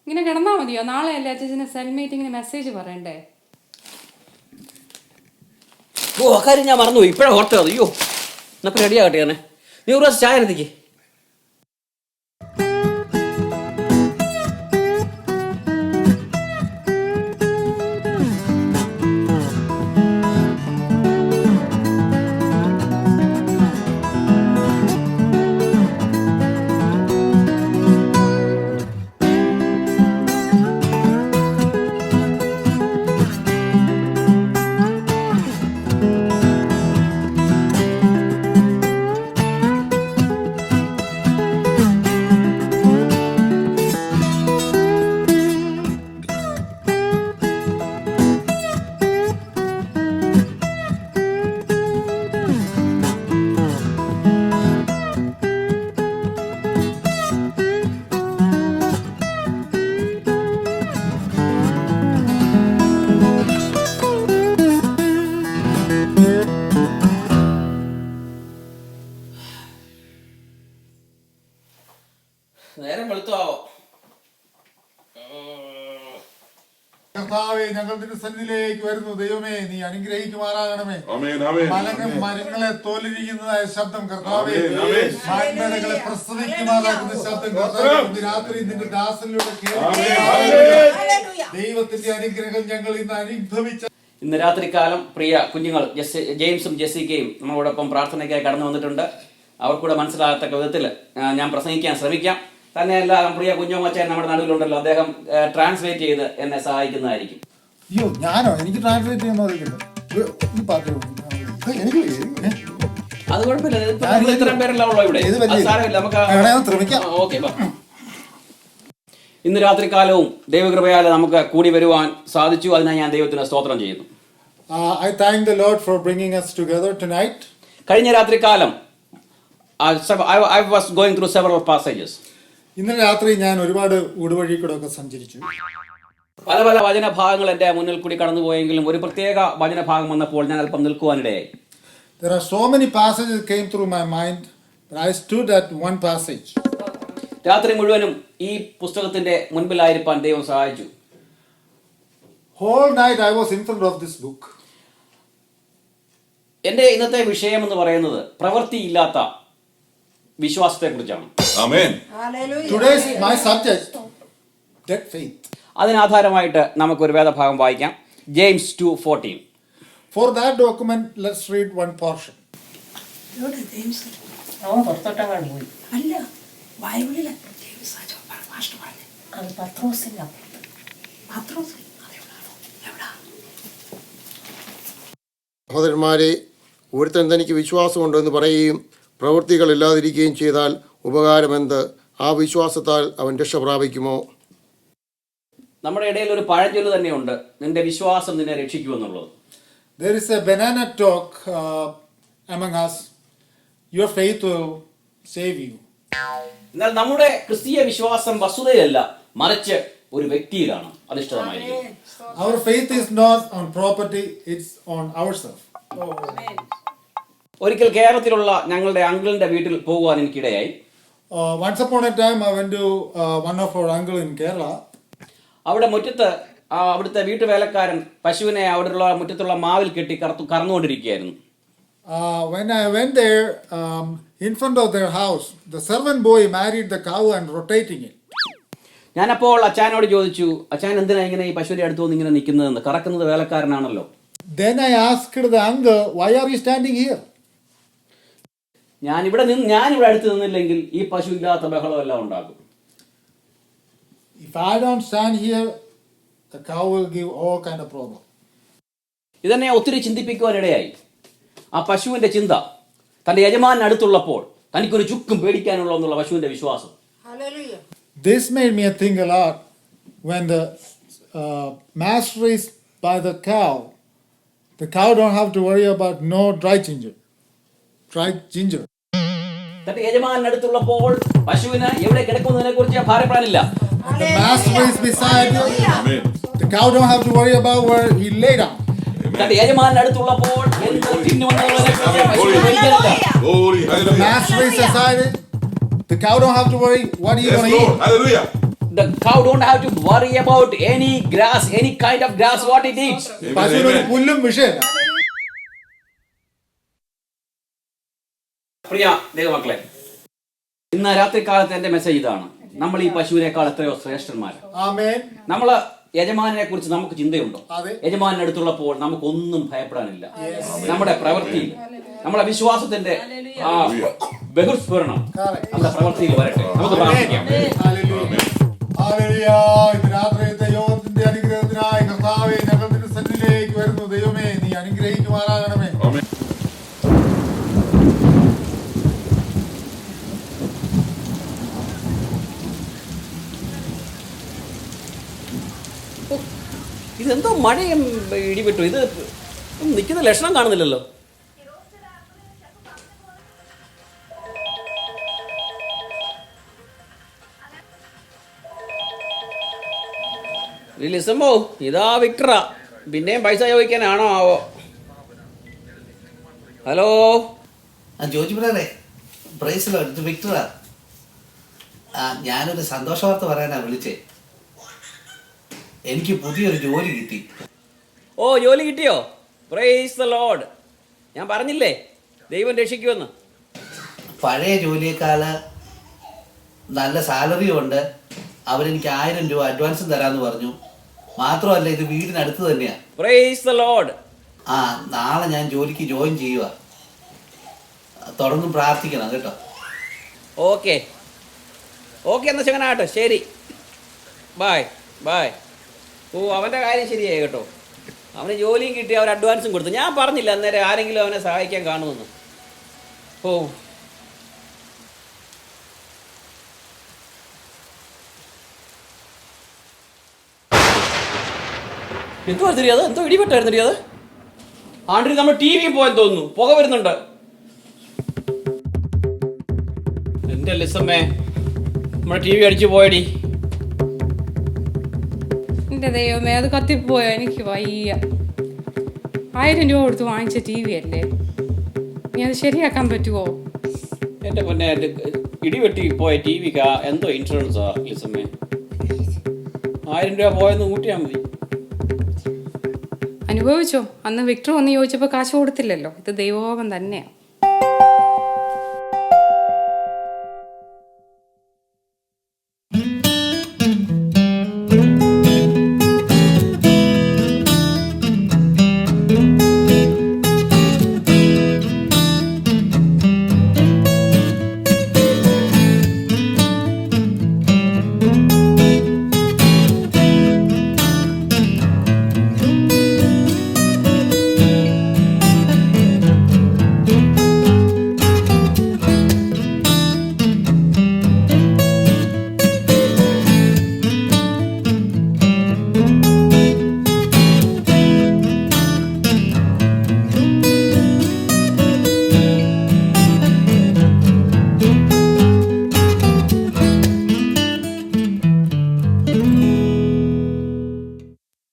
ഇങ്ങനെ കിടന്നാൽ മതിയോ? നാളെ അല്ലേ അച്ഛന് സെൽ മീറ്റിങ്ങിന് മെസ്സേജ് പറയണ്ടേ? ഓ കാര്യം ഞാൻ മറന്നുപോയി, ഇപ്പോഴാണ് ഓർത്തത്. അയ്യോ, എന്നപ്പോൾ റെഡി ആകട്ടെ. ഞാൻ നീ ഒരു പ്രാവശ്യം ചായ എടുത്തേക്ക്. നേരം വെളുത്താവോ? കർത്താവേ, ഞങ്ങൾ നിന്റെ സന്നിധിയിലേക്ക് വരുന്നു. ദൈവമേ, നീ അനുഗ്രഹിക്കുമാറാകണമേ. മരങ്ങളെ തോലിരിക്കുന്നതായ ശബ്ദം കർത്താവേ, മാൻമേടകളെ പ്രസവിക്കുമാറാക്കുന്ന ശബ്ദം കർത്താവേ, രാത്രി നിന്റെ ദാസനിലൂടെ ദൈവത്തിന്റെ അനുഗ്രഹം ഞങ്ങൾ ഇന്ന് അനുഭവിച്ച ഇന്ന് രാത്രികാലം പ്രിയ കുഞ്ഞുങ്ങൾ ജെയിംസും ജെസ്സിക്കയും നമ്മളോടൊപ്പം പ്രാർത്ഥനയ്ക്കായി കടന്നു വന്നിട്ടുണ്ട്. അവർക്കൂടെ മനസ്സിലാകത്തക്ക വിധത്തിൽ ഞാൻ പ്രസംഗിക്കാൻ ശ്രമിക്കാം. തന്നെയല്ല, പ്രിയ കുഞ്ഞോമച്ചൻ നമ്മുടെ നടുവിലുണ്ടല്ലോ, അദ്ദേഹം ട്രാൻസ്ലേറ്റ് ചെയ്ത് എന്നെ സഹായിക്കുന്നതായിരിക്കും. അയ്യോ, ഞാനോ? എനിക്ക് ട്രാൻസ്ലേറ്റ് ചെയ്യുന്ന അത് കുഴപ്പമില്ല, ഇത്രയും പേരല്ല ഉള്ളൂ ഇവിടെ. ഓക്കെ. ഇന്ന് രാത്രികാലവും ദൈവകൃപയാൽ നമുക്ക് കൂടി വരുവാൻ സാധിച്ചു. അതിനായി ഞാൻ ദൈവത്തിന് സ്തോത്രം ചെയ്യുന്നു. I thank the Lord for bringing us together tonight. കഴിഞ്ഞ രാത്രികാലം I was going through several passages. ഇന്നലെ രാത്രി ഞാൻ ഒരുപാട് ഊടുവഴി കൂടെ ഒക്കെ സഞ്ചരിച്ചു. പല പല വചനഭാഗങ്ങൾ എൻ്റെ മുന്നിൽ കൂടി കടന്നുപോയെങ്കിലും ഒരു പ്രത്യേക വചനഭാഗം വന്നപ്പോൾ ഞാൻ അല്പം നിൽക്കുവാനിടയായി. There are so many passages that came through my mind, but I stood at one passage. രാത്രി മുഴുവനും ഈ പുസ്തകത്തിന്റെ മുൻപിലായിരിക്കാൻ ദൈവം സഹായിച്ചു. Whole night I was in front of this book. എൻ്റെ ഇന്നത്തെ വിഷയം എന്ന് പറയുന്നത് പ്രവൃത്തിയില്ലാത്ത വിശ്വാസത്തെ കുറിച്ചാണ്. Amen. Today's my subject, dead faith. അതിനാധാരമായിട്ട് നമുക്കൊരു വേദഭാഗം വായിക്കാം. James 2:14. For that document, let's read one portion. അവൻ പുറത്തോട്ടങ്ങാണ്ട് പോയി. അല്ല, ബൈബിളിലെ അത് പത്രോസിന്റെ സഹോദരന്മാരെ, ഒരുത്തൻ തനിക്ക് വിശ്വാസമുണ്ടോ എന്ന് പറയുകയും പ്രവൃത്തികളില്ലാതിരിക്കുകയും ചെയ്താൽ ഉപകാരമെന്ത്? ആ വിശ്വാസത്താൽ അവൻ രക്ഷ പ്രാപിക്കുമോ? നമ്മുടെ ഇടയിൽ ഒരു പഴഞ്ചൊല്ല് തന്നെയുണ്ട്, നിന്റെ വിശ്വാസം നിന്നെ രക്ഷിക്കുമെന്നുള്ളത്. There is a banana talk among us. Your faith will save you. എന്നാൽ നമ്മുടെ ക്രിസ്തീയ വിശ്വാസം വസ്തുതയിലല്ല, മറിച്ച് ഒരു വ്യക്തിയിലാണ് അധിഷ്ഠിതമായിരിക്കുന്നത്. Our faith is not on property, it's on ourselves. ഒരിക്കൽ കേരളത്തിലുള്ള ഞങ്ങളുടെ അങ്കിളിന്റെ വീട്ടിൽ പോകുവാൻ എനിക്കിടയായി. Once upon a time I went to one of our uncle in Kerala. അവിടെ മുറ്റത്ത് അവിടുത്തെ വീട്ടുവേലക്കാരൻ പശുവിനെ അവിടെയുള്ള മുറ്റത്തുള്ള മാവിൽ കെട്ടി കറന്നുകൊണ്ടിരിക്കുകയായിരുന്നു. When I went there, in front of their house, the servant boy married the cow and rotating it. ഞാനപ്പോൾ അച്ചാനോട് ചോദിച്ചു, അച്ചാൻ എന്തിനാ ഇങ്ങനെ ഈ പശുവിന്റെ അടുത്ത് വന്ന് ഇങ്ങനെ നിൽക്കുന്നതെന്ന്? കറക്കുന്നത് വേലക്കാരനാണല്ലോ. Then I asked the uncle, why are you standing here? ഞാനിവിടെ അടുത്ത് നിന്നില്ലെങ്കിൽ ഈ പശു ഇല്ലാത്ത ബഹളമെല്ലാം ഉണ്ടാകും. If I don't stand here, the cow will give all kind of problem. ഇതെന്നെ ഒത്തിരി ചിന്തിപ്പിക്കുവാനിടയായി. ആ പശുവിന്റെ ചിന്ത തന്റെ യജമാനൻ അടുത്തുള്ളപ്പോൾ തനിക്കൊരു ചുക്കും പേടിക്കാനുള്ള എന്നുള്ള പശുവിന്റെ വിശ്വാസം. This made me think a lot. When the master is by the cow don't have to worry about no dry ginger. തന്റെ യജമാനൻ അടുത്തുള്ളപ്പോൾ പശുവിന് എവിടെ കിടക്കുന്നതിനെ കുറിച്ച് ഭാരപ്പെടാനില്ല. The master is beside you. The cow don't have to worry about where he lay down. തന്റെ യജമാനൻ അടുത്തുള്ളപ്പോൾ എന്ത് തിന്നുമെന്നുള്ളതിനെ The master is beside it. The cow don't have to worry what he gonna eat. Hallelujah. The cow don't have to worry about any grass, any kind of grass what it eats. പശുവിന് ഒരു പുല്ലും വിഷയമില്ല. പ്രിയ ദൈവമക്കളെ, ഇന്ന് രാത്രി കാലത്ത് എന്റെ message ഇതാണ്: നമ്മൾ ഈ പശുവിനേക്കാൾ എത്രയോ ശ്രേഷ്ഠന്മാർ. ആമേൻ. നമ്മള് യജമാനെ കുറിച്ച് നമുക്ക് ചിന്തയുണ്ടോ? അതെ. യജമാനെ അടുത്തുള്ളപ്പോൾ നമുക്കൊന്നും ഭയപ്പെടാനില്ല. നമ്മുടെ പ്രവൃത്തിയിൽ, നമ്മുടെ വിശ്വാസത്തിന്റെ ആ ബഹിർസ്ഫുരണം നമ്മുടെ പ്രവൃത്തിയിൽ വരട്ടെ. നമുക്ക് പ്രാർത്ഥിക്കാം. ഹല്ലേലൂയ. ഇന്ന് രാത്രിയത്തെ യോഗത്തിന്റെ അനുഗ്രഹത്തിനായി കർത്താവേ, ഞങ്ങൾ നിന്റെ സന്നിധിയിലേക്ക് വരുന്നു. ദൈവമേ, നീ അനുഗ്രഹിക്കുമാറാകണമേ. ഇതെന്തോ മഴയും ഇടിവിട്ടു, ഇത് നിൽക്കുന്ന ലക്ഷണം കാണുന്നില്ലല്ലോ. ലിസമ്പോ, ഇതാ വിക്ടറാ. പിന്നെയും പൈസ ചോദിക്കാനാണോ ആവോ? ഹലോ ജോജി ബ്രദറെ, പ്രൈസ് ലോർഡ്, ഇത് വിക്ടറാ. ഞാനൊരു സന്തോഷ വാർത്ത പറയാനാ വിളിച്ചേ. എനിക്ക് പുതിയൊരു ജോലി കിട്ടി. ഓ, ജോലി കിട്ടിയോ? Praise the Lord. ഞാൻ പറഞ്ഞില്ലേ ദൈവം രക്ഷിക്കുമെന്ന്. പഴയ ജോലിയേക്കാൾ നല്ല സാലറിയും ഉണ്ട്. അവരെനിക്ക് 1000 രൂപ അഡ്വാൻസും തരാമെന്ന് പറഞ്ഞു. മാത്രമല്ല, ഇത് വീടിനടുത്ത് തന്നെയാണ്. Praise the Lord. നാളെ ഞാൻ ജോലിക്ക് ജോയിൻ ചെയ്യുക. തുടർന്നും പ്രാർത്ഥിക്കണം കേട്ടോ. ഓക്കെ ഓക്കെ, എന്നാൽ ചങ്ങനാട്ടെ, ശരി, ബായ് ബായ്. ഓ, അവൻ്റെ കാര്യം ശരിയായി കേട്ടോ. അവന് ജോലിയും കിട്ടി, അവർ അഡ്വാൻസും കൊടുത്തു. ഞാൻ പറഞ്ഞില്ല അന്നേരം ആരെങ്കിലും അവനെ സഹായിക്കാൻ കാണുമെന്ന്. ഓ, എന്തോ തിരിയാത്, എന്തോ ഇടിപെട്ടായിരുന്നു തിരിയാത്. ആണ്ടിൽ നമ്മൾ ടി വിയും പോയെന്ന് തോന്നുന്നു, പുക വരുന്നുണ്ട്. എൻ്റെ ലിസമ്മേ, നമ്മുടെ ടി വി അടിച്ചു പോയടി. എൻ്റെ ദൈവമേ, അത് കത്തിപ്പോയോ? എനിക്ക് വയ്യ. 1000 രൂപ കൊടുത്ത് വാങ്ങിച്ച ടി വി അല്ലേ, ഇനി അത് ശരിയാക്കാൻ പറ്റുമോ? എൻ്റെ പൊന്നെ, എൻ്റെ ഇടിവെട്ടി പോയ ടി വിക്ക് എന്തോ ഇൻഷുറൻസാ ലിസമ്മേ. 1000 രൂപ പോയെന്ന് കൂട്ടിയാൽ മതി. അനുഭവിച്ചോ? അന്ന് വിക്ടർ വന്ന് ചോദിച്ചപ്പോൾ കാശ് കൊടുത്തില്ലല്ലോ. ഇത് ദൈവകോപം തന്നെയാണ്.